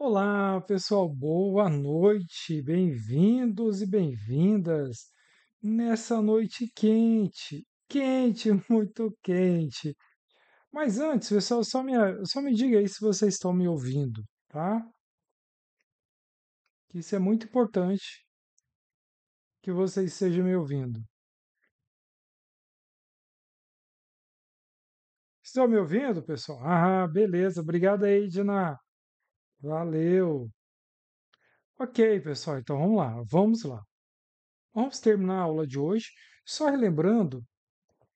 Olá, pessoal, boa noite, bem-vindos e bem-vindas nessa noite quente, quente, muito quente. Mas antes, pessoal, só me diga aí se vocês estão me ouvindo, tá? Que isso é muito importante que vocês estejam me ouvindo. Estão me ouvindo, pessoal? Ah, beleza, obrigado aí, Dina. Valeu. Ok, pessoal, então vamos lá, vamos lá. Vamos terminar a aula de hoje, só relembrando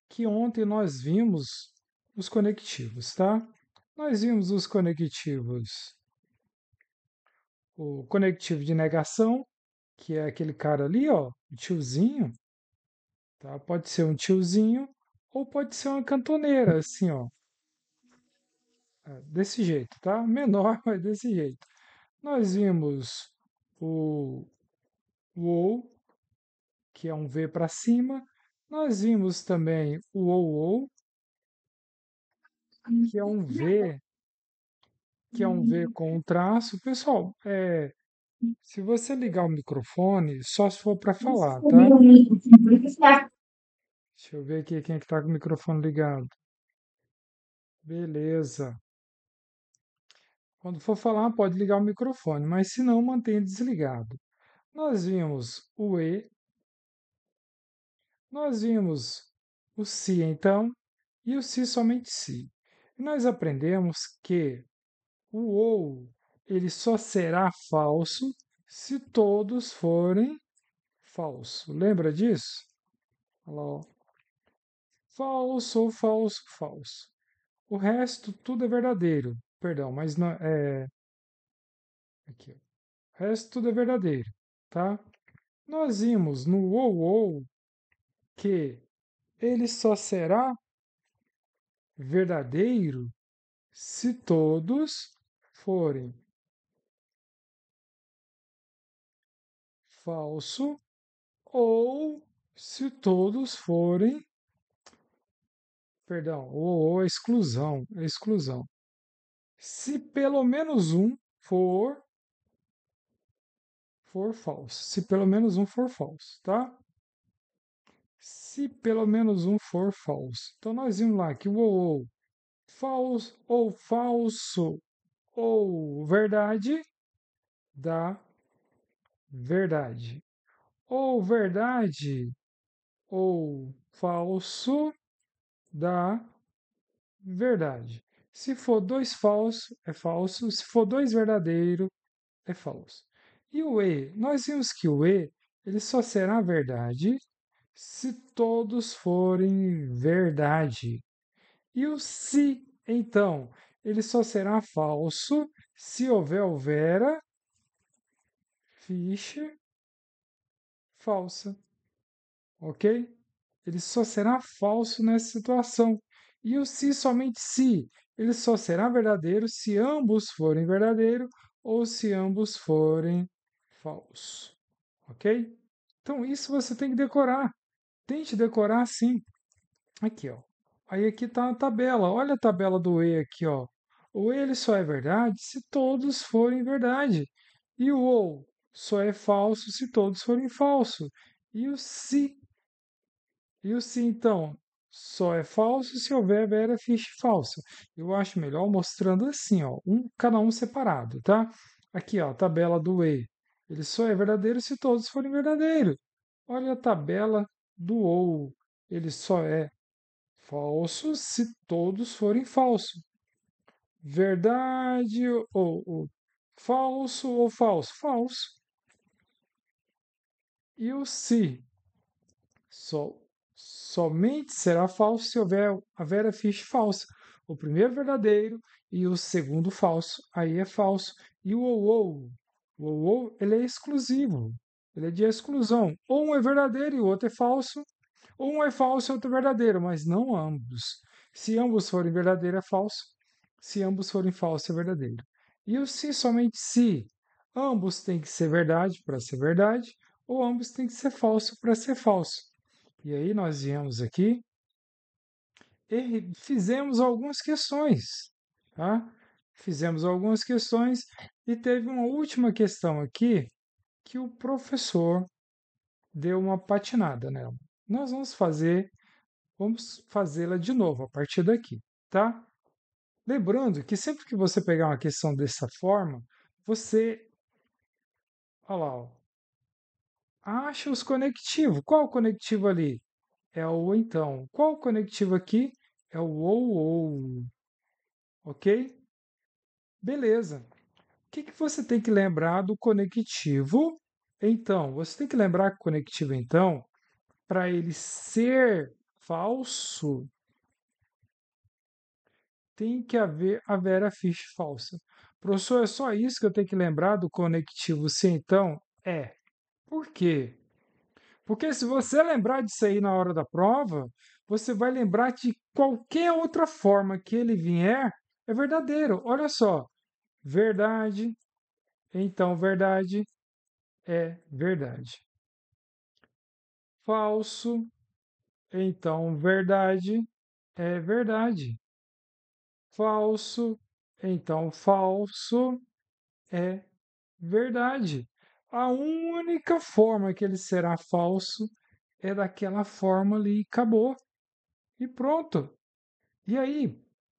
que ontem nós vimos os conectivos, tá? Nós vimos os conectivos, o conectivo de negação, que é aquele cara ali, ó, o tiozinho, tá? Pode ser um tiozinho ou pode ser uma cantoneira, assim, ó, desse jeito, tá? Menor, mas desse jeito. Nós vimos o, o ou, que é um V para cima. Nós vimos também o ou, que é um V com um traço. Pessoal, se você ligar o microfone, só se for para falar, tá? Deixa eu ver aqui quem é que tá com o microfone ligado. Beleza. Quando for falar, pode ligar o microfone, mas se não, mantenha desligado. Nós vimos o E, nós vimos o se então, e o se somente se. E nós aprendemos que o ou ele só será falso se todos forem falso. Lembra disso? Olha lá, ó. Falso, falso, falso. O resto tudo é verdadeiro. Perdão, mas não é aqui. Ó. O resto tudo é verdadeiro, tá? Nós vimos no ou que ele só será verdadeiro se todos forem falso ou se todos forem, perdão, ou é exclusão, é exclusão. Se pelo menos um for falso, se pelo menos um for falso, tá? Se pelo menos um for falso. Então nós vimos lá que o ou falso ou verdade dá verdade. Ou verdade ou falso dá verdade. Se for dois falso, é falso. Se for dois verdadeiro, é falso. E o E? Nós vimos que o E ele só será verdade se todos forem verdade. E o se, então, ele só será falso se houver o vera, ficha, falsa, ok? Ele só será falso nessa situação. E o se somente se, ele só será verdadeiro se ambos forem verdadeiro ou se ambos forem falso, ok? Então isso você tem que decorar. Tente decorar sim. Aqui, ó. Aí aqui está a tabela. Olha a tabela do E aqui, ó. O E ele só é verdade se todos forem verdade. E o ou só é falso se todos forem falso. E o se, então, só é falso se houver vera ficha falsa. Eu acho melhor mostrando assim, ó, cada um separado, tá? Aqui, ó, a tabela do E. Ele só é verdadeiro se todos forem verdadeiros. Olha a tabela do ou. Ele só é falso se todos forem falso. Verdade ou falso ou falso? Falso. E o se? Só, somente será falso se houver a vera ficha falsa. O primeiro verdadeiro e o segundo falso, aí é falso. E o ou, ele é exclusivo. Ele é de exclusão. Ou um é verdadeiro e o outro é falso, ou um é falso e outro é verdadeiro, mas não ambos. Se ambos forem verdadeiro, é falso. Se ambos forem falso, é verdadeiro. E o se somente se. Ambos têm que ser verdade para ser verdade, ou ambos têm que ser falso para ser falso. E aí nós viemos aqui e fizemos algumas questões, tá? Fizemos algumas questões E teve uma última questão aqui que o professor deu uma patinada nela. Nós vamos fazê-la de novo a partir daqui, tá? Lembrando que sempre que você pegar uma questão dessa forma, você, olha lá, ó, acha os conectivos. Qual o conectivo ali? É o então. Qual o conectivo aqui? É o ou, ok? Beleza. O que que você tem que lembrar do conectivo? Então, você tem que lembrar que o conectivo então, para ele ser falso, tem que haver a Vera Fish falsa. Professor, é só isso que eu tenho que lembrar do conectivo se então? É. Por quê? Porque se você lembrar disso aí na hora da prova, você vai lembrar de qualquer outra forma que ele vier, é verdadeiro. Olha só, verdade, então verdade é verdade. Falso, então verdade é verdade. Falso, então falso é verdade. A única forma que ele será falso é daquela forma ali, acabou. E pronto. E aí,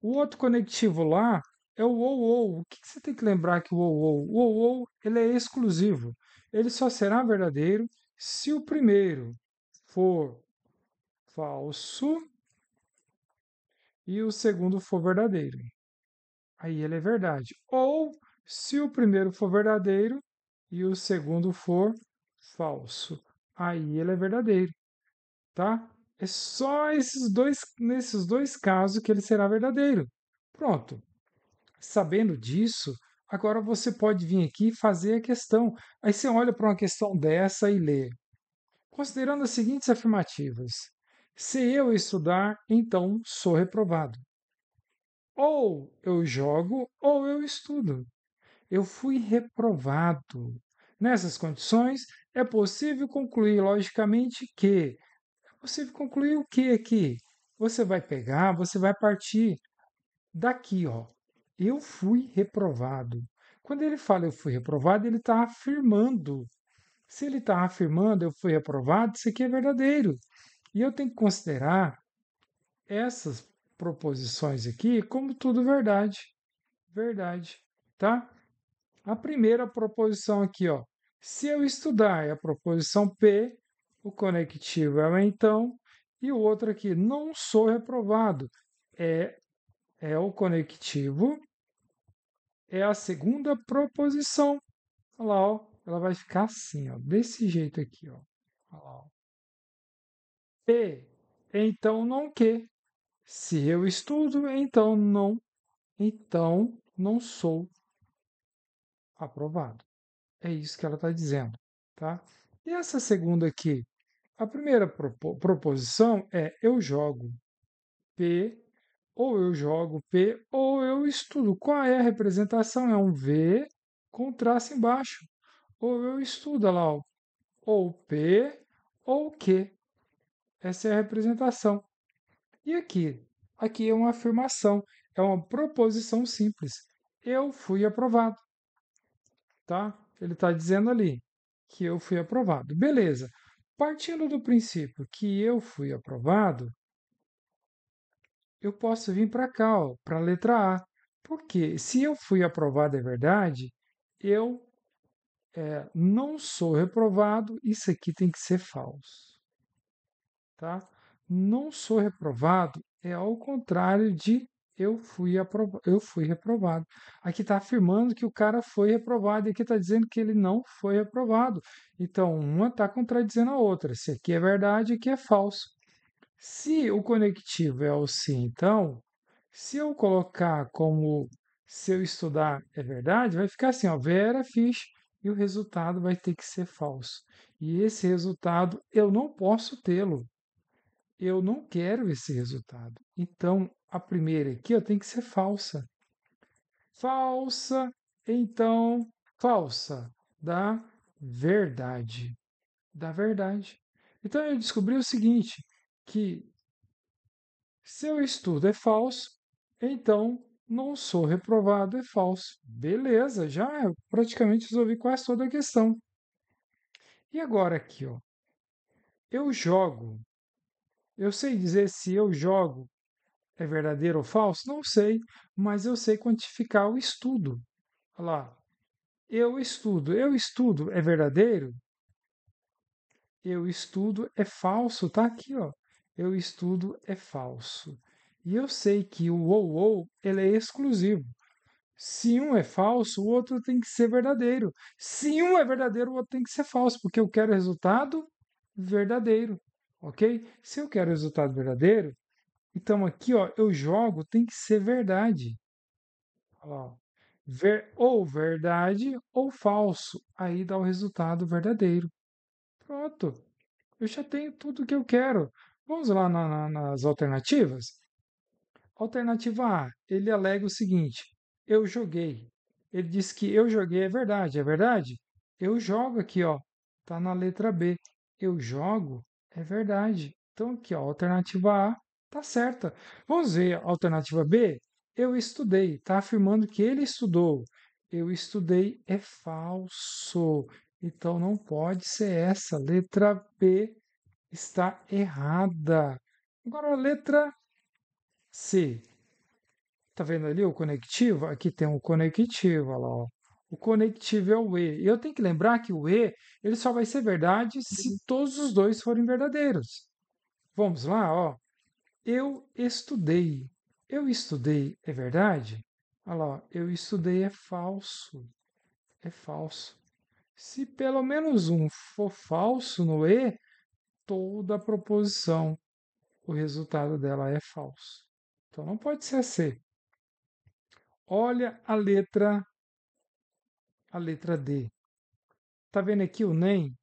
o outro conectivo lá é o ou. O que que você tem que lembrar que o ou? O ou, ele é exclusivo. Ele só será verdadeiro se o primeiro for falso e o segundo for verdadeiro. Aí ele é verdade. Ou se o primeiro for verdadeiro e o segundo for falso. Aí ele é verdadeiro, tá? É só nesses dois casos que ele será verdadeiro. Pronto. Sabendo disso, agora você pode vir aqui e fazer a questão. Aí você olha para uma questão dessa e lê. Considerando as seguintes afirmativas: se eu estudar, então sou reprovado. Ou eu jogo ou eu estudo. Eu fui reprovado. Nessas condições, é possível concluir logicamente que. É possível concluir o que aqui? Você vai pegar, você vai partir daqui, ó. Eu fui reprovado. Quando ele fala eu fui reprovado, ele está afirmando. Se ele está afirmando eu fui reprovado, isso aqui é verdadeiro. E eu tenho que considerar essas proposições aqui como tudo verdade. Verdade, tá? A primeira proposição aqui, ó. Se eu estudar é a proposição P, o conectivo é o então, e o outro aqui, não sou reprovado, é, é o conectivo, é a segunda proposição. Olha lá, ó, ela vai ficar assim, ó, desse jeito aqui, ó. Olha lá, ó. P, então não que. Se eu estudo, então não sou aprovado. É isso que ela está dizendo, tá? E essa segunda aqui, a primeira proposição é eu jogo P, ou eu jogo P, ou eu estudo. Qual é a representação? É um V com traço embaixo. Ou eu estudo, olha lá, ó, ou P ou Q. Essa é a representação. E aqui? Aqui é uma afirmação, é uma proposição simples. Eu fui aprovado, tá? Ele está dizendo ali que eu fui aprovado. Beleza. Partindo do princípio que eu fui aprovado, eu posso vir para cá, para a letra A. Porque se eu fui aprovado é verdade, eu não sou reprovado, isso aqui tem que ser falso, tá? Não sou reprovado é ao contrário de eu fui reprovado. Aqui está afirmando que o cara foi reprovado e aqui está dizendo que ele não foi reprovado. Então, uma está contradizendo a outra. Se aqui é verdade, aqui é falso. Se o conectivo é o se, então, se eu colocar como se eu estudar é verdade, vai ficar assim, ó, Vera fiz e o resultado vai ter que ser falso. E esse resultado eu não posso tê-lo. Eu não quero esse resultado. Então, a primeira aqui ó, tem que ser falsa. Falsa, então, falsa, da verdade. Da verdade. Então, eu descobri o seguinte, que se o estudo é falso, então Não sou reprovado é falso. Beleza, já praticamente resolvi quase toda a questão. E agora aqui, ó. Eu jogo. Eu sei dizer se eu jogo é verdadeiro ou falso? Não sei, mas eu sei quantificar o estudo. Olha lá. Eu estudo. Eu estudo é verdadeiro? Eu estudo é falso. Tá aqui, ó. Eu estudo é falso. E eu sei que o ou ele é exclusivo. Se um é falso, o outro tem que ser verdadeiro. Se um é verdadeiro, o outro tem que ser falso, porque eu quero resultado verdadeiro, ok? Se eu quero resultado verdadeiro, então aqui, ó, eu jogo tem que ser verdade. Ó, ou verdade ou falso. Aí dá o resultado verdadeiro. Pronto. Eu já tenho tudo que eu quero. Vamos lá nas alternativas? Alternativa A, ele alega o seguinte: eu joguei. Ele diz que eu joguei é verdade, é verdade? Eu jogo aqui, ó. Tá na letra B. Eu jogo é verdade. Então aqui, ó, alternativa A tá certa. Vamos ver a alternativa B? Eu estudei, tá afirmando que ele estudou. Eu estudei é falso. Então não pode ser essa. Letra B está errada. Agora a letra C. Tá vendo ali o conectivo? Aqui tem um conectivo, olha lá, ó. O conectivo é o E. E eu tenho que lembrar que o E, ele só vai ser verdade se todos os dois forem verdadeiros. Vamos lá, ó. Eu estudei. Eu estudei é verdade? Olha lá, ó. Eu estudei é falso. É falso. Se pelo menos um for falso no E, toda a proposição, o resultado dela é falso. Então não pode ser C. Olha a letra D. Tá vendo aqui o NEM?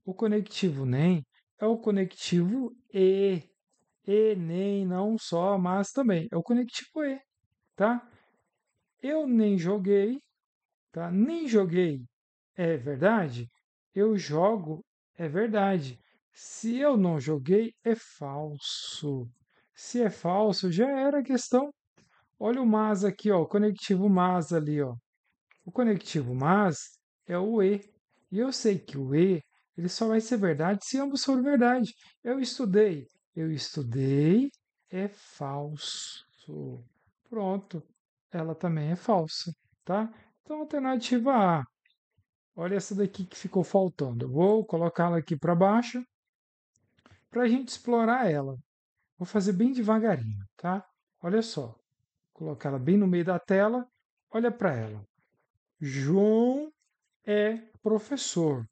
O conectivo NEM é o conectivo E. E, NEM, não só, mas também. É o conectivo E, tá? Eu nem joguei, tá? Nem joguei é verdade? Eu jogo é verdade. Se eu não joguei, é falso. Se é falso, já era a questão. Olha o mas aqui, ó, o conectivo mas ali, ó. O conectivo mas é o e. E eu sei que o e ele só vai ser verdade se ambos forem verdade. Eu estudei. Eu estudei é falso. Pronto. Ela também é falsa, tá? Então, alternativa A. Olha essa daqui que ficou faltando. Eu vou colocá-la aqui para baixo para a gente explorar ela. Vou fazer bem devagarinho, tá? Olha só. Colocá-la bem no meio da tela. Olha para ela. João é professor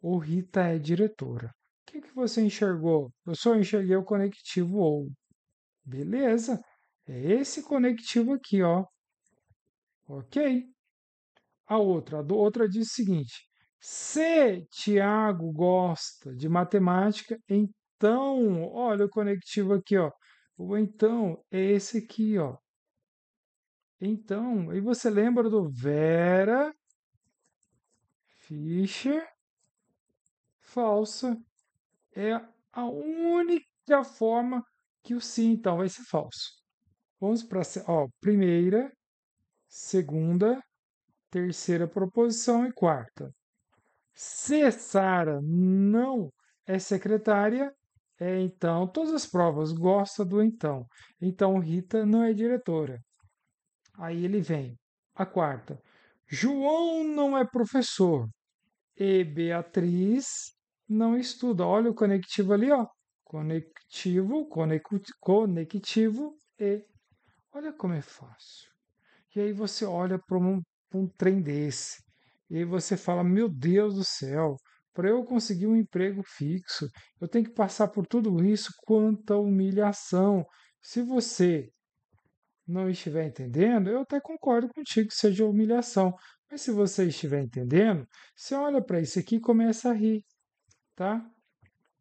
ou Rita é diretora. O que que você enxergou? Eu só enxerguei o conectivo ou. Beleza. É esse conectivo aqui, ó. Ok. A outra diz o seguinte: se Tiago gosta de matemática, então, olha o conectivo aqui, ó. O então é esse aqui, ó. Então, e você lembra do Vera Fischer? Falsa. É a única forma que o sim, então, vai ser falso. Vamos para a primeira, segunda, terceira proposição e quarta. Se Sara não é secretária, é então, todas as provas gosta do então. Então, Rita não é diretora. Aí ele vem. A quarta. João não é professor. E Beatriz não estuda. Olha o conectivo ali, ó. Conectivo e. Olha como é fácil. E aí você olha para um trem desse. E aí você fala: Meu Deus do céu, para eu conseguir um emprego fixo, eu tenho que passar por tudo isso. Quanta humilhação. Se você não estiver entendendo, eu até concordo contigo que seja humilhação. Mas se você estiver entendendo, você olha para isso aqui e começa a rir, tá?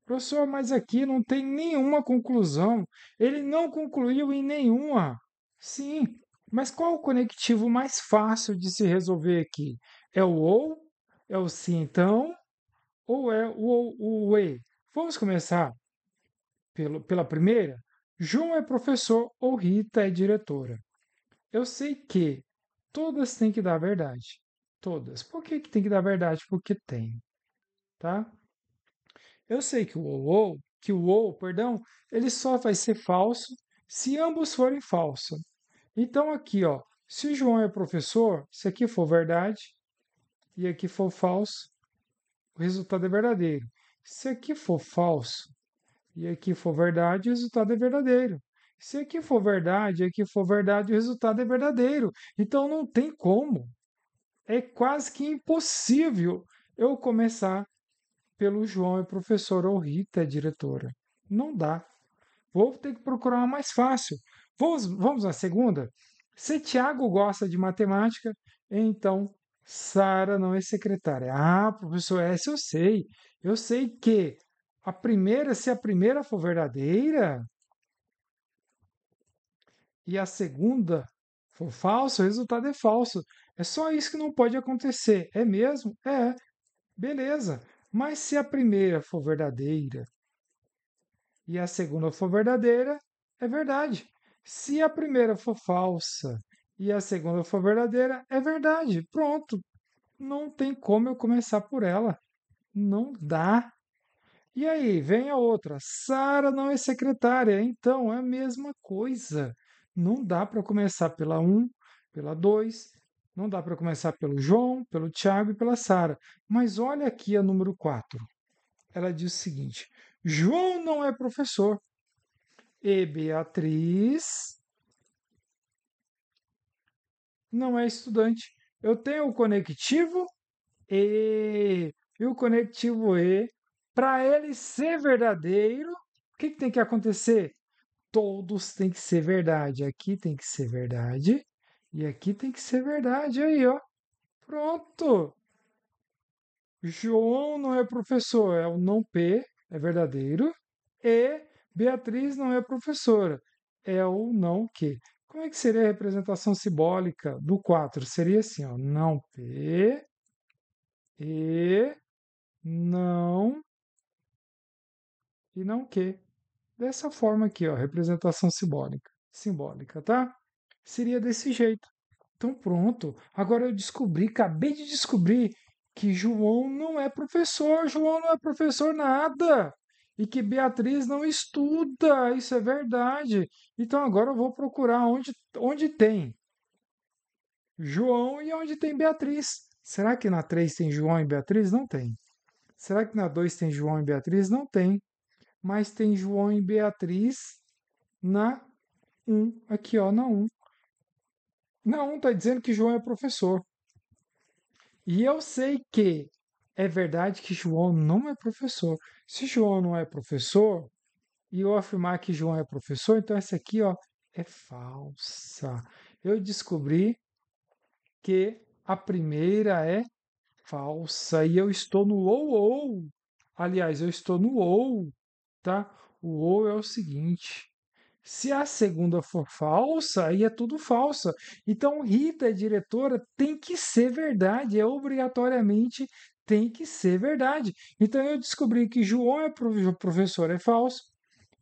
Professor, mas aqui não tem nenhuma conclusão. Ele não concluiu em nenhuma. Sim, mas qual o conectivo mais fácil de se resolver aqui? É o ou? É o sim então? Ou é o e? Vamos começar pela primeira? João é professor ou Rita é diretora? Eu sei que todas têm que dar verdade. Todas. Por que que tem que dar verdade? Porque tem, tá? Eu sei que perdão, ele só vai ser falso se ambos forem falsos. Então aqui, ó, se o João é professor, se aqui for verdade e aqui for falso, o resultado é verdadeiro. Se aqui for falso e aqui for verdade, o resultado é verdadeiro. Se aqui for verdade e aqui for verdade, o resultado é verdadeiro. Então não tem como. É quase que impossível eu começar pelo João é professor ou Rita é diretora. Não dá. Vou ter que procurar uma mais fácil. Vamos à segunda? Se Tiago gosta de matemática, então Sara não é secretária. Ah, professor, essa eu sei. Eu sei que se a primeira for verdadeira e a segunda for falsa, o resultado é falso. É só isso que não pode acontecer. É mesmo? É. Beleza. Mas se a primeira for verdadeira e a segunda for verdadeira, é verdade. Se a primeira for falsa e a segunda for verdadeira, é verdade. Pronto. Não tem como eu começar por ela. Não dá. E aí, vem a outra. Sara não é secretária. Então, é a mesma coisa. Não dá para começar pela um, pela 2. Não dá para começar pelo João, pelo Tiago e pela Sara. Mas olha aqui a número 4. Ela diz o seguinte: João não é professor e Beatriz não é estudante. Eu tenho o conectivo e o conectivo e. Para ele ser verdadeiro, o que tem que acontecer? Todos têm que ser verdade. Aqui tem que ser verdade e aqui tem que ser verdade. Aí, ó. Pronto. João não é professor, é o não P, é verdadeiro. E Beatriz não é professora, é o não Q. Como é que seria a representação simbólica do 4? Seria assim, ó, não P e não e não Q. Dessa forma aqui, ó, representação simbólica, tá? Seria desse jeito. Então pronto. Agora eu acabei de descobrir que João não é professor. João não é professor nada. E que Beatriz não estuda. Isso é verdade. Então agora eu vou procurar onde tem João e onde tem Beatriz. Será que na 3 tem João e Beatriz? Não tem. Será que na 2 tem João e Beatriz? Não tem. Mas tem João e Beatriz na um. Aqui, ó, na um. Na um está dizendo que João é professor. E eu sei que é verdade que João não é professor. Se João não é professor, e eu afirmar que João é professor, então essa aqui, ó, é falsa. Eu descobri que a primeira é falsa e eu estou no ou. Aliás, eu estou no ou, tá? O ou é o seguinte: se a segunda for falsa, aí é tudo falsa. Então, Rita é diretora, tem que ser verdade, é obrigatoriamente tem que ser verdade. Então, eu descobri que João é professor, é falso,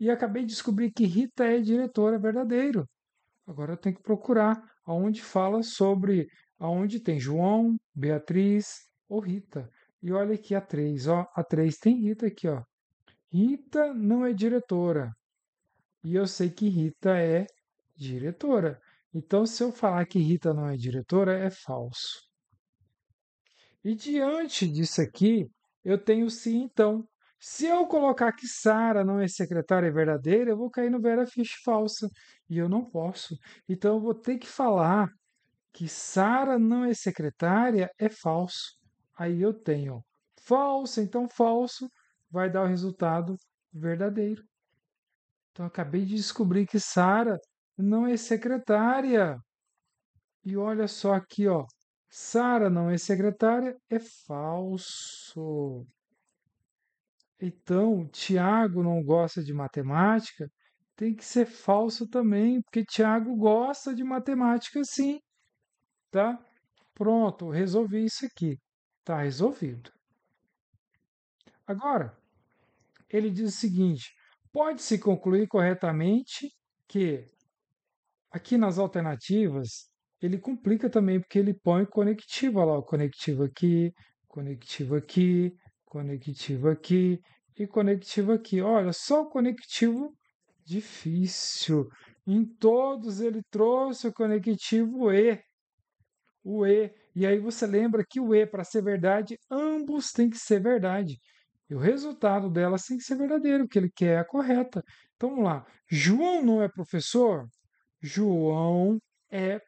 e acabei de descobrir que Rita é diretora, é verdadeiro. Agora eu tenho que procurar aonde fala sobre aonde tem João, Beatriz ou Rita. E olha aqui a 3, ó, a 3 tem Rita aqui, ó. Rita não é diretora. E eu sei que Rita é diretora. Então, se eu falar que Rita não é diretora, é falso. E diante disso aqui, eu tenho sim, então. Se eu colocar que Sara não é secretária verdadeira, eu vou cair no Vera Fish falsa. E eu não posso. Então, eu vou ter que falar que Sara não é secretária é falso. Aí eu tenho falso, então falso vai dar o resultado verdadeiro. Então, eu acabei de descobrir que Sara não é secretária. E olha só aqui, ó. Sara não é secretária, é falso. Então, Tiago não gosta de matemática, tem que ser falso também, porque Tiago gosta de matemática sim, tá? Pronto, resolvi isso aqui. Tá resolvido. Agora, ele diz o seguinte: pode-se concluir corretamente que Aqui nas alternativas, ele complica também, porque ele põe conectivo, olha lá, ó, conectivo aqui, conectivo aqui e conectivo aqui. Olha, só o conectivo difícil. Em todos ele trouxe o conectivo E, o E. E aí você lembra que o E, para ser verdade, ambos têm que ser verdade. E o resultado delas tem que ser verdadeiro, o que ele quer é a correta. Então vamos lá. João não é professor? João é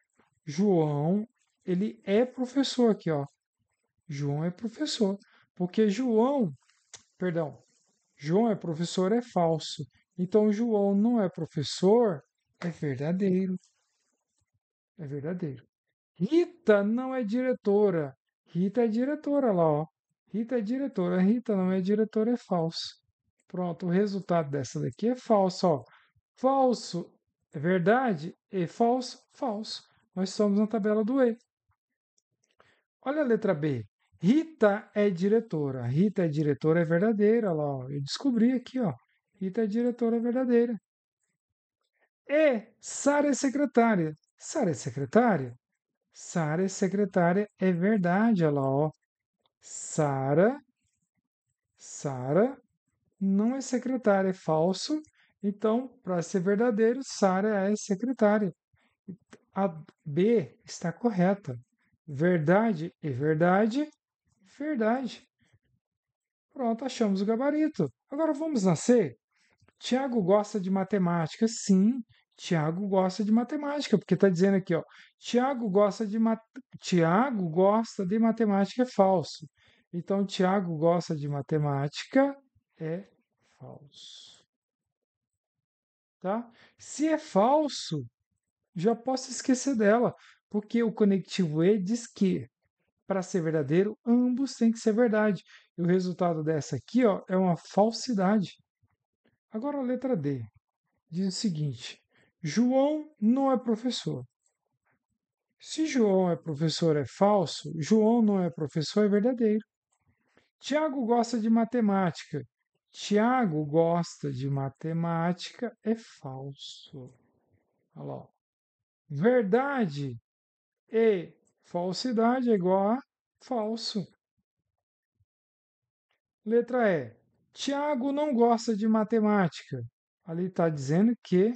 João, ele é professor aqui, ó. João é professor, porque João é professor é falso. Então João não é professor é verdadeiro, é verdadeiro. Rita não é diretora. Rita é diretora lá, ó. Rita é diretora, Rita não é diretora é falso. Pronto, o resultado dessa daqui é falso, ó. Falso é verdade e falso, falso. Nós estamos na tabela do E. Olha a letra B. Rita é diretora. Rita é diretora é verdadeira. Lá, ó. Eu descobri aqui, ó. Rita é diretora é verdadeira. E Sara é secretária. Sara é secretária? Sara é secretária é verdade. Olha lá, ó. Sara, Sara não é secretária, é falso. Então, para ser verdadeiro, Sara é secretária. A B está correta. Verdade é verdade, verdade. Pronto, achamos o gabarito. Agora vamos na C. Tiago gosta de matemática. Sim, Tiago gosta de matemática, porque está dizendo aqui, ó. Tiago gosta de matemática é falso. Então, Tiago gosta de matemática é falso, tá? Se é falso, já posso esquecer dela, porque o conectivo E diz que para ser verdadeiro, ambos têm que ser verdade. E o resultado dessa aqui, ó, é uma falsidade. Agora a letra D diz o seguinte: João não é professor. Se João é professor é falso, João não é professor é verdadeiro. Tiago gosta de matemática. Tiago gosta de matemática é falso. Olha lá. Verdade e falsidade é igual a falso. Letra E. Tiago não gosta de matemática. Ali está dizendo que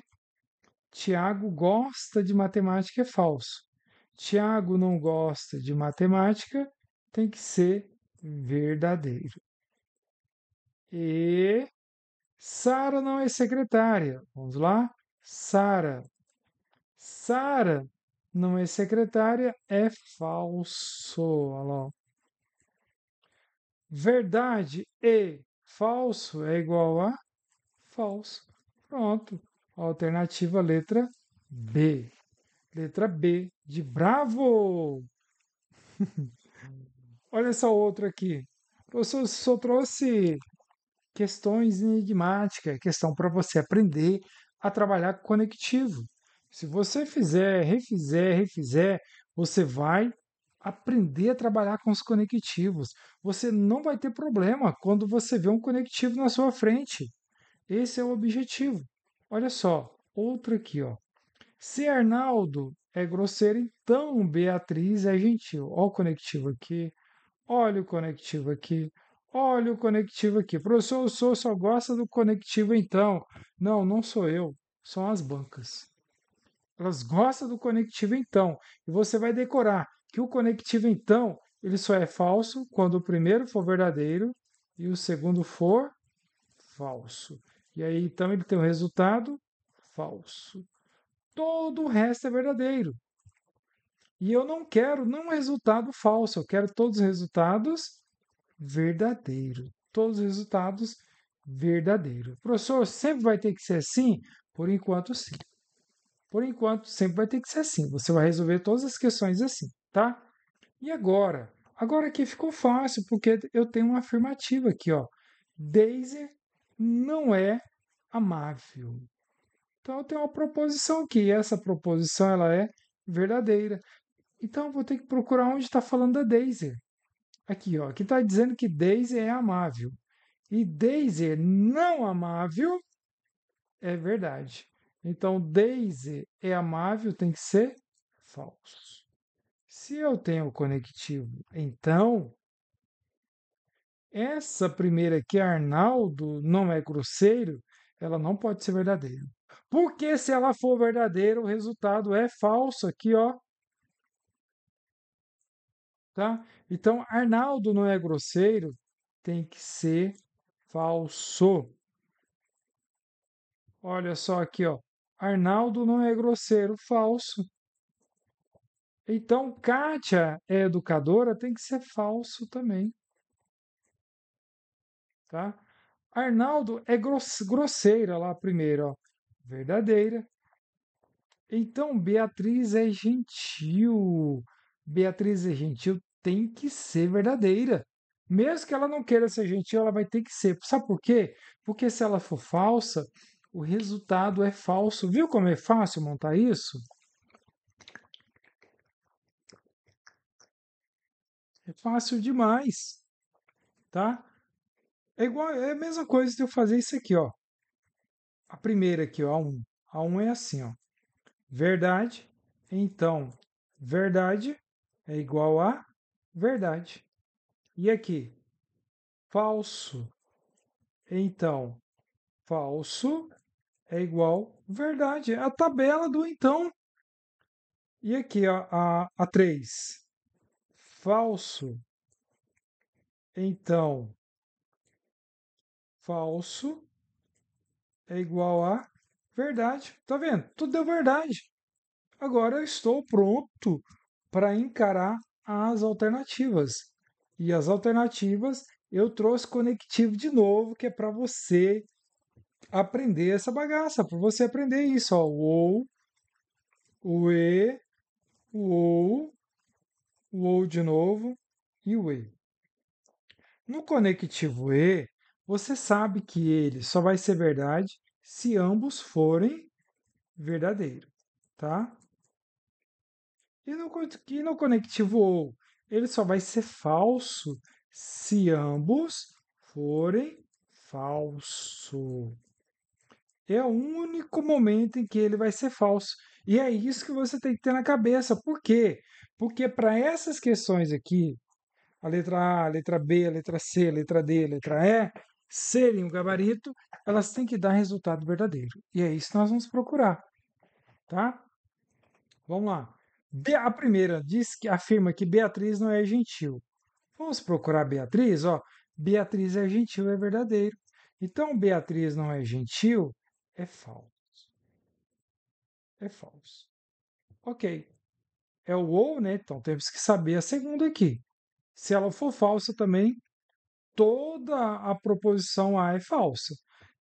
Tiago gosta de matemática é falso. Tiago não gosta de matemática tem que ser verdadeiro. E Sara não é secretária. Vamos lá? Sara. Sara não é secretária é falso. Olha lá. Verdade e falso é igual a falso. Pronto. Alternativa letra B. Letra B de bravo. Olha essa outra aqui. O professor só trouxe questões enigmáticas, questão para você aprender a trabalhar com conectivo. Se você fizer, refizer, você vai aprender a trabalhar com os conectivos. Você não vai ter problema quando você vê um conectivo na sua frente. Esse é o objetivo. Olha só, outro aqui, ó. Se Arnaldo é grosseiro, então Beatriz é gentil. Olha o conectivo aqui, olha o conectivo aqui, olha o conectivo aqui. Professor, o senhor só gosta do conectivo então. Não, não sou eu, são as bancas. Elas gostam do conectivo então. E você vai decorar que o conectivo então, ele só é falso quando o primeiro for verdadeiro e o segundo for falso. E aí então ele tem o resultado falso. Todo o resto é verdadeiro. E eu não quero nenhum resultado falso, eu quero todos os resultados verdadeiros. Todos os resultados verdadeiros. Professor, sempre vai ter que ser assim? Por enquanto, sim. Por enquanto, sempre vai ter que ser assim. Você vai resolver todas as questões assim, tá? E agora? Agora aqui ficou fácil, porque eu tenho uma afirmativa aqui, ó. Daisy não é amável. Então eu tenho uma proposição aqui, e essa proposição ela é verdadeira. Então eu vou ter que procurar onde está falando da Daisy. Aqui, ó, aqui está dizendo que Daisy é amável. E Daisy não amável é verdade. Então, Daisy é amável, tem que ser falso. Se eu tenho o conectivo, então, essa primeira aqui, Arnaldo, não é grosseiro, ela não pode ser verdadeira. Porque se ela for verdadeira, o resultado é falso aqui, ó, tá? Então, Arnaldo não é grosseiro, tem que ser falso. Olha só aqui, ó. Arnaldo não é grosseiro, falso. Então, Kátia é educadora, tem que ser falso também, tá? Arnaldo é grosseira lá primeiro, ó. Verdadeira. Então, Beatriz é gentil. Beatriz é gentil, tem que ser verdadeira. Mesmo que ela não queira ser gentil, ela vai ter que ser. Sabe por quê? Porque se ela for falsa, o resultado é falso. Viu como é fácil montar isso? É fácil demais, tá? É igual, é a mesma coisa de eu fazer isso aqui, ó. A primeira aqui, ó, A1. A1 é assim, ó. Verdade. Então, verdade é igual a verdade. E aqui, falso. Então, falso é igual verdade. É a tabela do então. E aqui, ó, a 3. Falso. Então, falso é igual a verdade. Tá vendo? Tudo deu verdade. Agora eu estou pronto para encarar as alternativas. E as alternativas eu trouxe conectivo de novo, que é para você aprender essa bagaça, para você aprender isso, ó, o ou, o e, o ou, o ou de novo e o e. No conectivo e, você sabe que ele só vai ser verdade se ambos forem verdadeiros, tá? E no conectivo ou, ele só vai ser falso se ambos forem falso. É o único momento em que ele vai ser falso. E é isso que você tem que ter na cabeça. Por quê? Porque para essas questões aqui, a letra A, a letra B, a letra C, a letra D, a letra E, serem o gabarito, elas têm que dar resultado verdadeiro. E é isso que nós vamos procurar, tá? Vamos lá. A primeira diz que afirma que Beatriz não é gentil. Vamos procurar Beatriz, ó. Beatriz é gentil, é verdadeiro. Então, Beatriz não é gentil, é falso. É falso. Ok. É o ou, né? Então temos que saber a segunda aqui. Se ela for falsa também, toda a proposição A é falsa.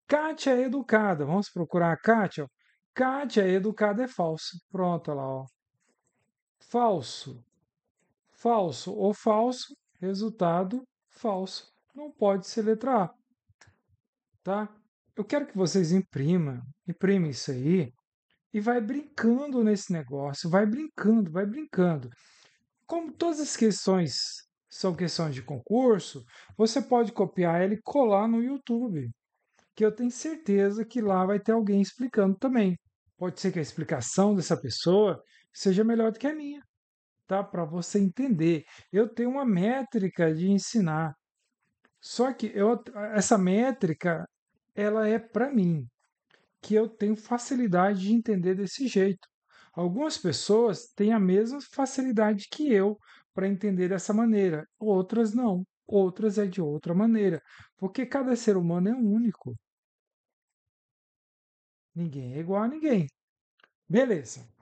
Kátia é educada. Vamos procurar a Kátia. Ó. Kátia é educada é falsa. Pronto, olha lá, ó. Falso. Falso ou falso, resultado falso. Não pode ser letra A, tá? Eu quero que vocês imprimem isso aí e vai brincando nesse negócio, vai brincando, vai brincando. Como todas as questões são questões de concurso, você pode copiar ela e colar no YouTube, que eu tenho certeza que lá vai ter alguém explicando também. Pode ser que a explicação dessa pessoa seja melhor do que a minha, tá? Para você entender. Eu tenho uma métrica de ensinar. Só que essa métrica, ela é para mim, que eu tenho facilidade de entender desse jeito. Algumas pessoas têm a mesma facilidade que eu para entender dessa maneira, outras não. Outras é de outra maneira, porque cada ser humano é único. Ninguém é igual a ninguém. Beleza.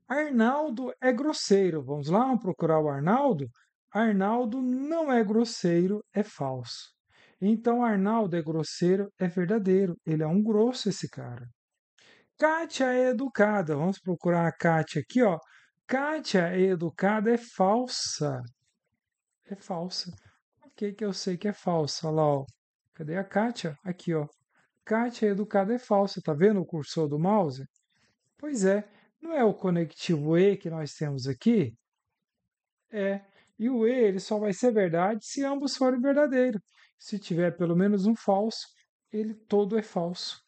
Arnaldo é grosseiro. Vamos lá, vamos procurar o Arnaldo? Arnaldo não é grosseiro, é falso. Então, Arnaldo é grosseiro, é verdadeiro. Ele é um grosso, esse cara. Kátia é educada. Vamos procurar a Kátia aqui, ó. Kátia é educada, é falsa. É falsa. O que que eu sei que é falsa? Olha lá, ó. Cadê a Kátia? Aqui, ó. Kátia é educada, é falsa. Tá vendo o cursor do mouse? Pois é. Não é o conectivo E que nós temos aqui? É. E o E ele só vai ser verdade se ambos forem verdadeiros. Se tiver pelo menos um falso, ele todo é falso.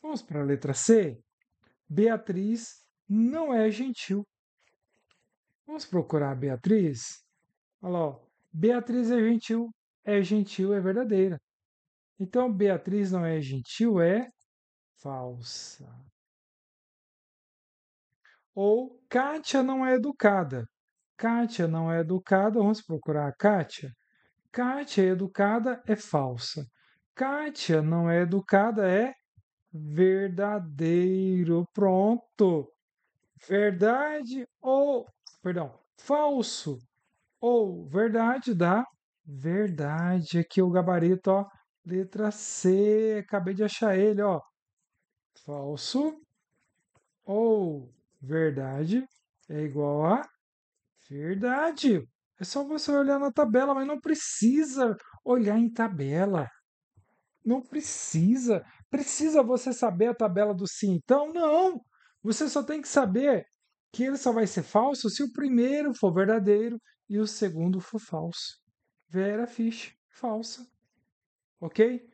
Vamos para a letra C? Beatriz não é gentil. Vamos procurar Beatriz? Olha lá, ó. Beatriz é gentil, é verdadeira. Então, Beatriz não é gentil, é falsa. Ou Kátia não é educada. Kátia não é educada, vamos procurar a Kátia. Kátia é educada, é falsa. Kátia não é educada, é verdadeiro. Pronto. Verdade ou, perdão, falso ou verdade dá verdade. Aqui o gabarito, ó, letra C. Acabei de achar ele, ó. Falso ou verdade é igual a verdade. É só você olhar na tabela, mas não precisa olhar em tabela. Não precisa. Precisa você saber a tabela do sim, então? Não. Você só tem que saber que ele só vai ser falso se o primeiro for verdadeiro e o segundo for falso. Vera Fish, falsa. Ok?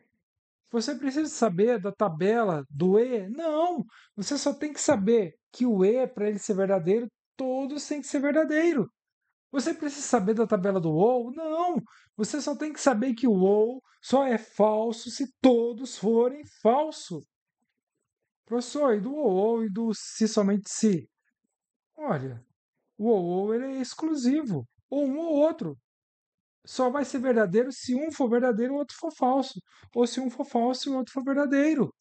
Você precisa saber da tabela do E? Não. Você só tem que saber que o E, para ele ser verdadeiro, todos têm que ser verdadeiro. Você precisa saber da tabela do ou? Não! Você só tem que saber que o ou só é falso se todos forem falso. Professor, e do ou e do se somente se? Olha, o ou ele é exclusivo. Ou um ou outro. Só vai ser verdadeiro se um for verdadeiro e o outro for falso. Ou se um for falso e o outro for verdadeiro.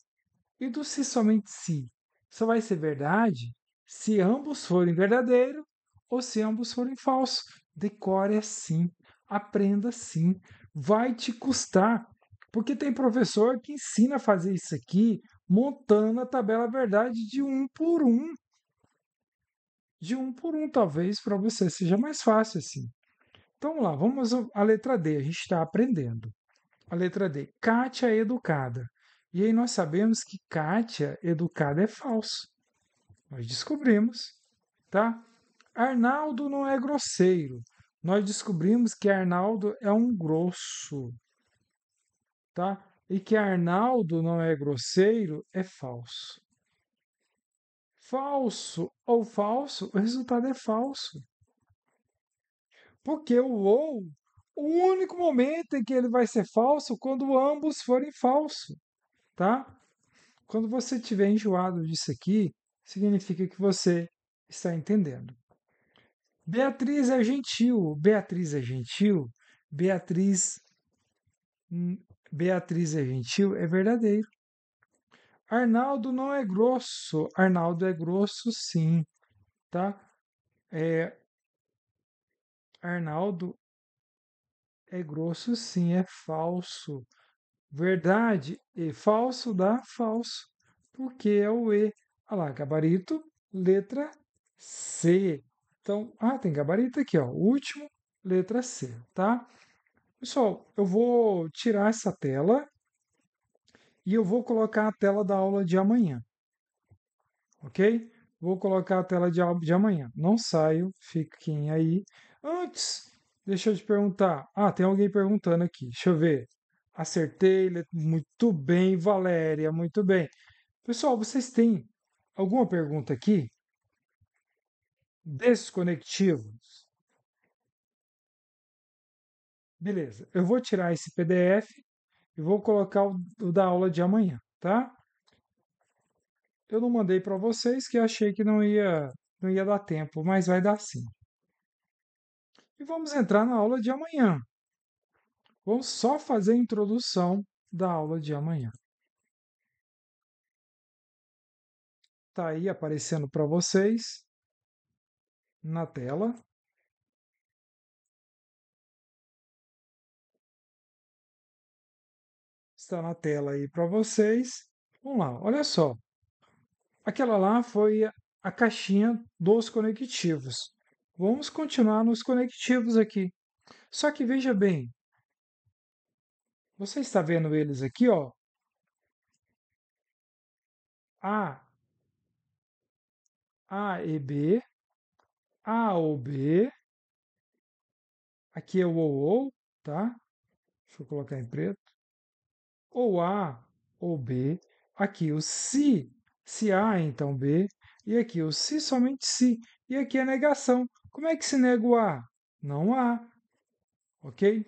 E do se somente se? Só vai ser verdade se ambos forem verdadeiros ou se ambos forem falsos. Decore assim, aprenda assim. Vai te custar. Porque tem professor que ensina a fazer isso aqui montando a tabela verdade de um por um. De um por um, talvez para você seja mais fácil assim. Então vamos lá, vamos à letra D, a gente está aprendendo. A letra D, Kátia é educada. E aí nós sabemos que Kátia educada é falso. Nós descobrimos, tá? Arnaldo não é grosseiro. Nós descobrimos que Arnaldo é um grosso, tá? E que Arnaldo não é grosseiro é falso. Falso ou falso, o resultado é falso. Porque o único momento em que ele vai ser falso quando ambos forem falso, tá? Quando você estiver enjoado disso aqui, significa que você está entendendo. Beatriz é gentil. Beatriz é gentil. Beatriz, Beatriz é gentil é verdadeiro. Arnaldo não é grosso. Arnaldo é grosso, sim, tá? É, Arnaldo é grosso, sim, é falso. Verdade e falso dá falso, porque é o E. Olha lá, gabarito, letra C. Então, tem gabarito aqui, ó. Último, letra C, tá? Pessoal, eu vou tirar essa tela e eu vou colocar a tela da aula de amanhã, ok? Vou colocar a tela de aula de amanhã. Não saio, fiquem aí. Antes, deixa eu te perguntar. Tem alguém perguntando aqui. Deixa eu ver. Acertei, muito bem, Valéria, muito bem. Pessoal, vocês têm alguma pergunta aqui? Desconectivos? Beleza, eu vou tirar esse PDF e vou colocar o da aula de amanhã, tá? Eu não mandei para vocês que eu achei que não ia dar tempo, mas vai dar sim. E vamos entrar na aula de amanhã. Vamos só fazer a introdução da aula de amanhã. Tá aí aparecendo para vocês na tela. Está na tela aí para vocês. Vamos lá, olha só. Aquela lá foi a caixinha dos conectivos. Vamos continuar nos conectivos aqui. Só que veja bem, você está vendo eles aqui, ó? A, A e B, A ou B, aqui é o ou, tá? Deixa eu colocar em preto. Ou A ou B. aqui o se A, então B, e aqui o se somente se, e aqui a negação. Como é que se nega o A? Não há, ok?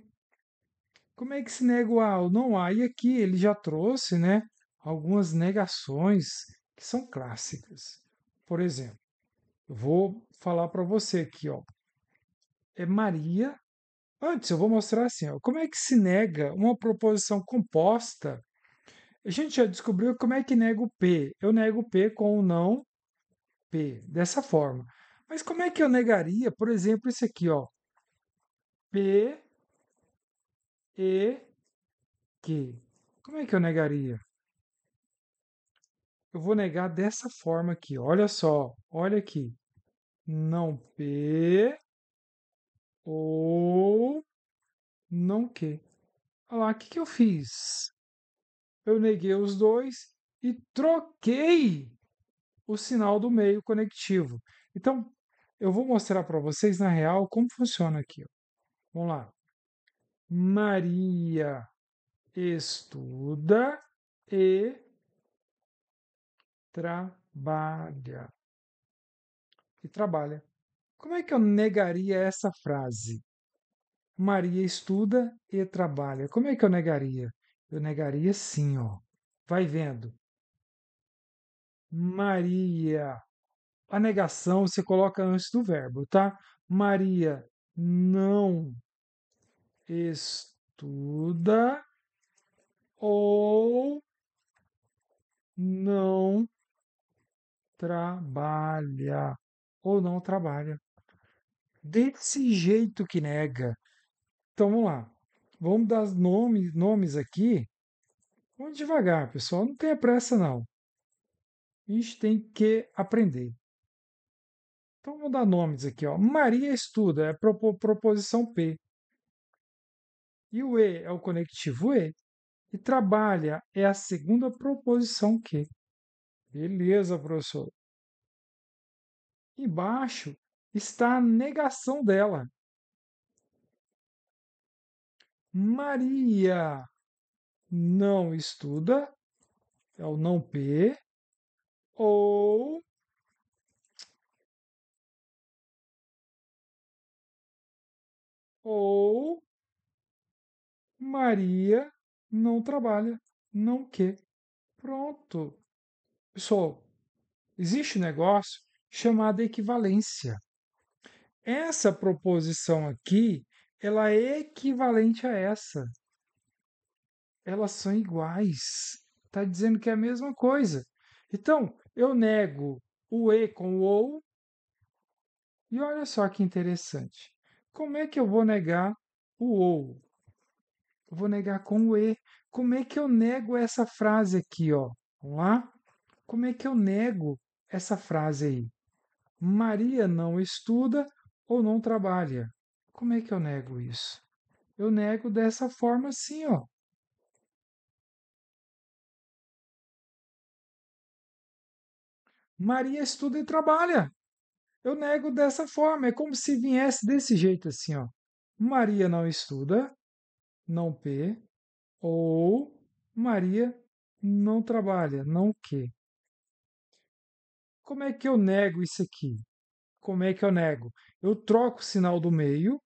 Como é que se nega o A? O não há. E aqui ele já trouxe, né, algumas negações que são clássicas. Por exemplo, eu vou falar para você aqui, ó. É Maria. Antes, eu vou mostrar assim, ó, como é que se nega uma proposição composta. A gente já descobriu como é que nega o P. Eu nego o P com o não P, dessa forma. Mas como é que eu negaria, por exemplo, isso aqui, ó, P, E, Q? Como é que eu negaria? Eu vou negar dessa forma aqui, olha só, olha aqui. Não P ou não Q. Olha lá, o que que eu fiz? Eu neguei os dois e troquei o sinal do meio conectivo. Então, eu vou mostrar para vocês na real como funciona aqui, ó. Vamos lá. Maria estuda e trabalha. E trabalha. Como é que eu negaria essa frase? Maria estuda e trabalha. Como é que eu negaria? Eu negaria sim, ó. Vai vendo. Maria. A negação você coloca antes do verbo, tá? Maria não estuda ou não trabalha. Ou não trabalha. Desse jeito que nega. Então vamos lá. Vamos dar nomes aqui. Vamos devagar, pessoal. Não tenha pressa, não. A gente tem que aprender. Então vamos dar nomes aqui. Ó. Maria estuda, é proposição P. E o E é o conectivo E. E trabalha é a segunda proposição Q. Beleza, professor. Embaixo está a negação dela. Maria não estuda, é o não P, ou, ou Maria não trabalha, não Q. Pronto. Pessoal, existe um negócio chamado equivalência. Essa proposição aqui, ela é equivalente a essa. Elas são iguais. Está dizendo que é a mesma coisa. Então, eu nego o E com o OU, e olha só que interessante. Como é que eu vou negar o OU? Eu vou negar com o E. Como é que eu nego essa frase aqui, ó? Vamos lá? Como é que eu nego essa frase aí? Maria não estuda ou não trabalha. Como é que eu nego isso? Eu nego dessa forma assim, ó. Maria estuda e trabalha. Eu nego dessa forma. É como se viesse desse jeito assim, ó. Maria não estuda, não P, ou Maria não trabalha, não Q. Como é que eu nego isso aqui? Como é que eu nego? Eu troco o sinal do meio,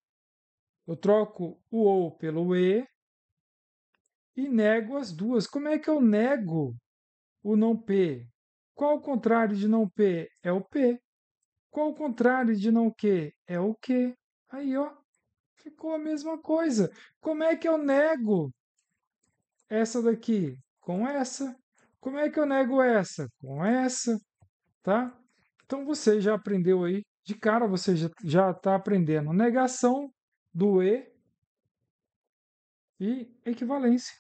eu troco o ou pelo e e nego as duas. Como é que eu nego o não P? Qual o contrário de não P? É o P. Qual o contrário de não Q? É o Q. Aí, ó, ficou a mesma coisa. Como é que eu nego essa daqui? Com essa. Como é que eu nego essa? Com essa, tá? Então você já aprendeu aí, de cara você já está aprendendo negação do e equivalência.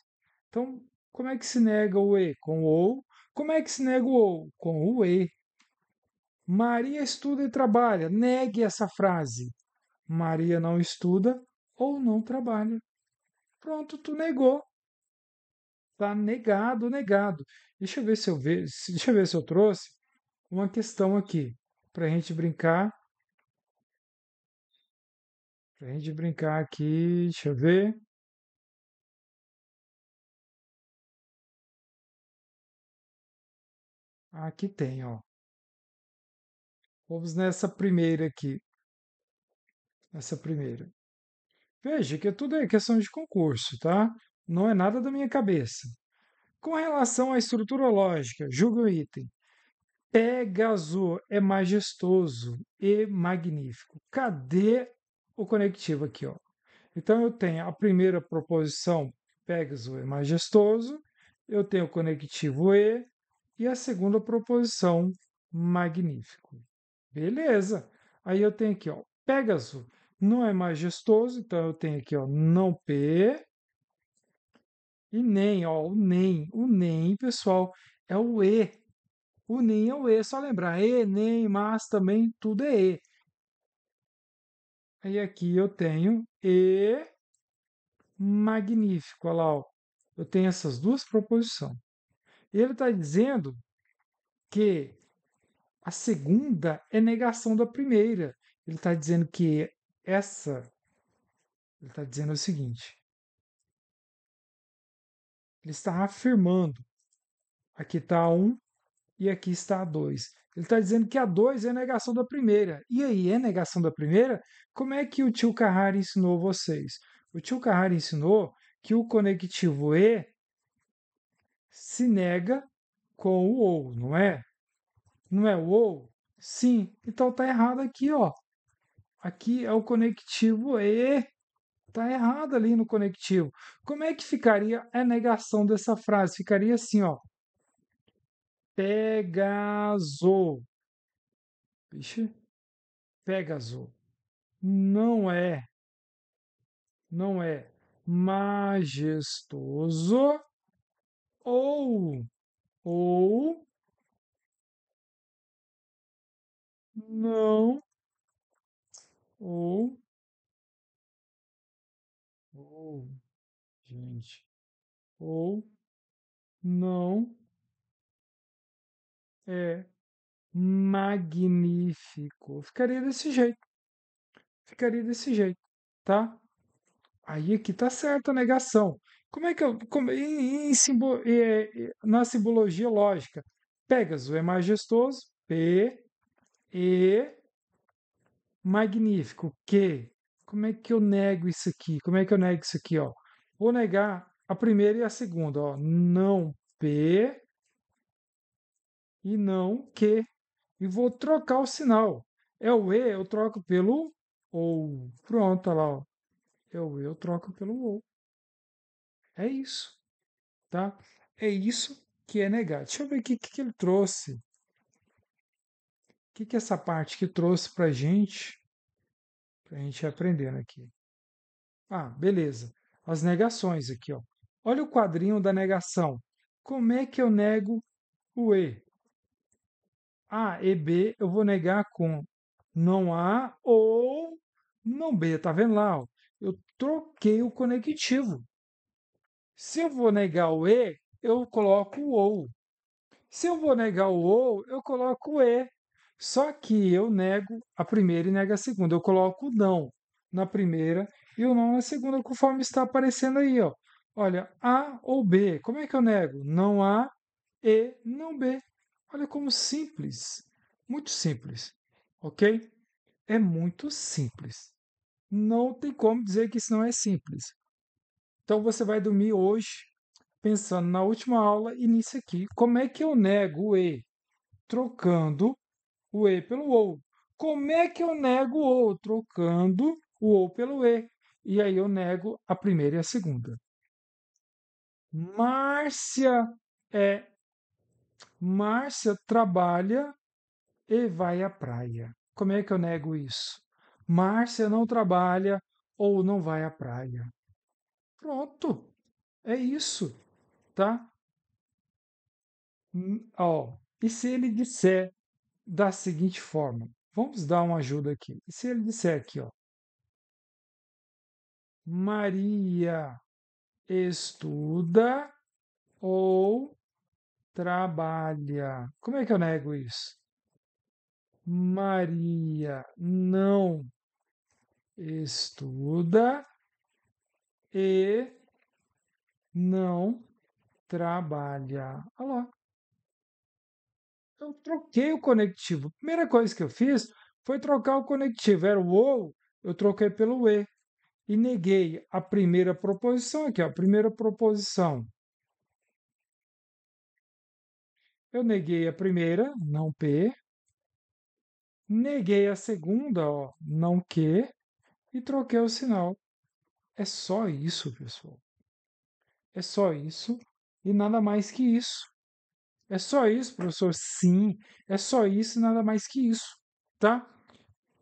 Então, como é que se nega o E? Com o ou. Como é que se nega o ou? Com o E. Maria estuda e trabalha. Negue essa frase. Maria não estuda ou não trabalha. Pronto, tu negou. Tá negado, negado. Deixa eu ver se eu trouxe uma questão aqui para a gente brincar. Para a gente brincar aqui, deixa eu ver. Aqui tem, ó. Vamos nessa primeira aqui. Essa primeira. Veja que tudo é questão de concurso, tá? Não é nada da minha cabeça. Com relação à estrutura lógica, julgue o item. Pégaso é majestoso e magnífico. Cadê o conectivo aqui, ó? Então eu tenho a primeira proposição, Pégaso é majestoso, eu tenho o conectivo e a segunda proposição, magnífico. Beleza. Aí eu tenho aqui, ó, Pégaso não é majestoso, então eu tenho aqui, ó, não P e nem, ó, o nem, pessoal, é o E. O nem é o E, só lembrar, E, nem, mas também tudo é E. Aí aqui eu tenho E magnífico, olha lá, ó. Eu tenho essas duas proposições. E ele está dizendo que a segunda é negação da primeira. Ele está dizendo que essa. Ele está dizendo o seguinte: ele está afirmando. Aqui está a 1 e aqui está a 2. Ele está dizendo que a 2 é negação da primeira. E aí, é negação da primeira? Como é que o tio Carrari ensinou vocês? O tio Carrari ensinou que o conectivo E se nega com o ou, não é? Não é o ou? Sim. Então tá errado aqui, ó. Aqui é o conectivo E. Tá errado ali no conectivo. Como é que ficaria a negação dessa frase? Ficaria assim, ó. Pegaso. Vixe, Pegaso. Não é, não é majestoso ou, ou não, ou, ou, gente, ou não é magnífico. Ficaria desse jeito, tá? Aí aqui tá certo a negação. Como é que eu, na simbologia lógica, Pégaso é majestoso, P, E, magnífico, Q. Como é que eu nego isso aqui? Como é que eu nego isso aqui, ó? Vou negar a primeira e a segunda, ó. Não P e não Q. E vou trocar o sinal. É o E, eu troco pelo OU. Pronto, olha lá, ó. É o E, eu troco pelo OU. É isso, tá? É isso que é negar. Deixa eu ver o que ele trouxe. O que essa parte que trouxe pra gente ir aprendendo aqui. Ah, beleza. As negações aqui, ó. Olha o quadrinho da negação. Como é que eu nego o E? A e B eu vou negar com não A ou não B. Tá vendo lá? Ó? Eu troquei o conectivo. Se eu vou negar o E, eu coloco o OU. Se eu vou negar o ou, eu coloco o e. Só que eu nego a primeira e nego a segunda. Eu coloco o não na primeira e o não na segunda, conforme está aparecendo aí, ó. Olha, A ou B. Como é que eu nego? Não A e não B. Olha como simples. Muito simples. Ok? É muito simples. Não tem como dizer que isso não é simples. Então você vai dormir hoje pensando na última aula e nisso aqui. Como é que eu nego o E? Trocando o E pelo OU. Como é que eu nego o OU? Trocando o OU pelo E. E aí eu nego a primeira e a segunda. Márcia é Márcia trabalha e vai à praia. Como é que eu nego isso? Márcia não trabalha ou não vai à praia. Pronto. É isso, tá? Ó, e se ele disser da seguinte forma? Vamos dar uma ajuda aqui. E se ele disser aqui, ó, Maria estuda ou trabalha? Como é que eu nego isso? Maria não estuda e não trabalha. Olha lá. Eu troquei o conectivo. A primeira coisa que eu fiz foi trocar o conectivo. Era o ou, eu troquei pelo e. E neguei a primeira proposição aqui, ó, a primeira proposição. Eu neguei a primeira, não P, neguei a segunda, ó, não Q, e troquei o sinal. É só isso, pessoal. É só isso e nada mais que isso. É só isso, professor? Sim, é só isso e nada mais que isso, tá?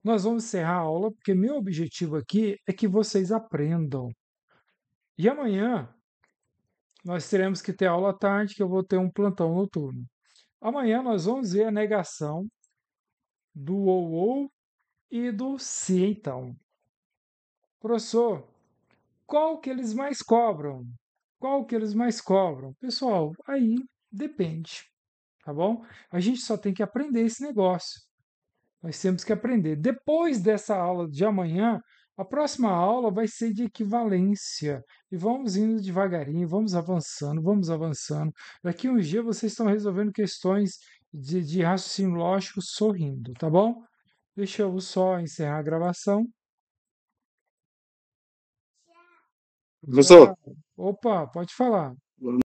Nós vamos encerrar a aula porque meu objetivo aqui é que vocês aprendam. E amanhã nós teremos que ter aula à tarde, que eu vou ter um plantão noturno. Amanhã nós vamos ver a negação do ou e do se então. Professor, qual que eles mais cobram? Qual que eles mais cobram? Pessoal, aí depende, tá bom? A gente só tem que aprender esse negócio. Nós temos que aprender. Depois dessa aula de amanhã, a próxima aula vai ser de equivalência. E vamos indo devagarinho, vamos avançando, vamos avançando. Daqui a uns dias vocês estão resolvendo questões de raciocínio lógico sorrindo, tá bom? Deixa eu só encerrar a gravação. Professor, Tchau. Opa, pode falar.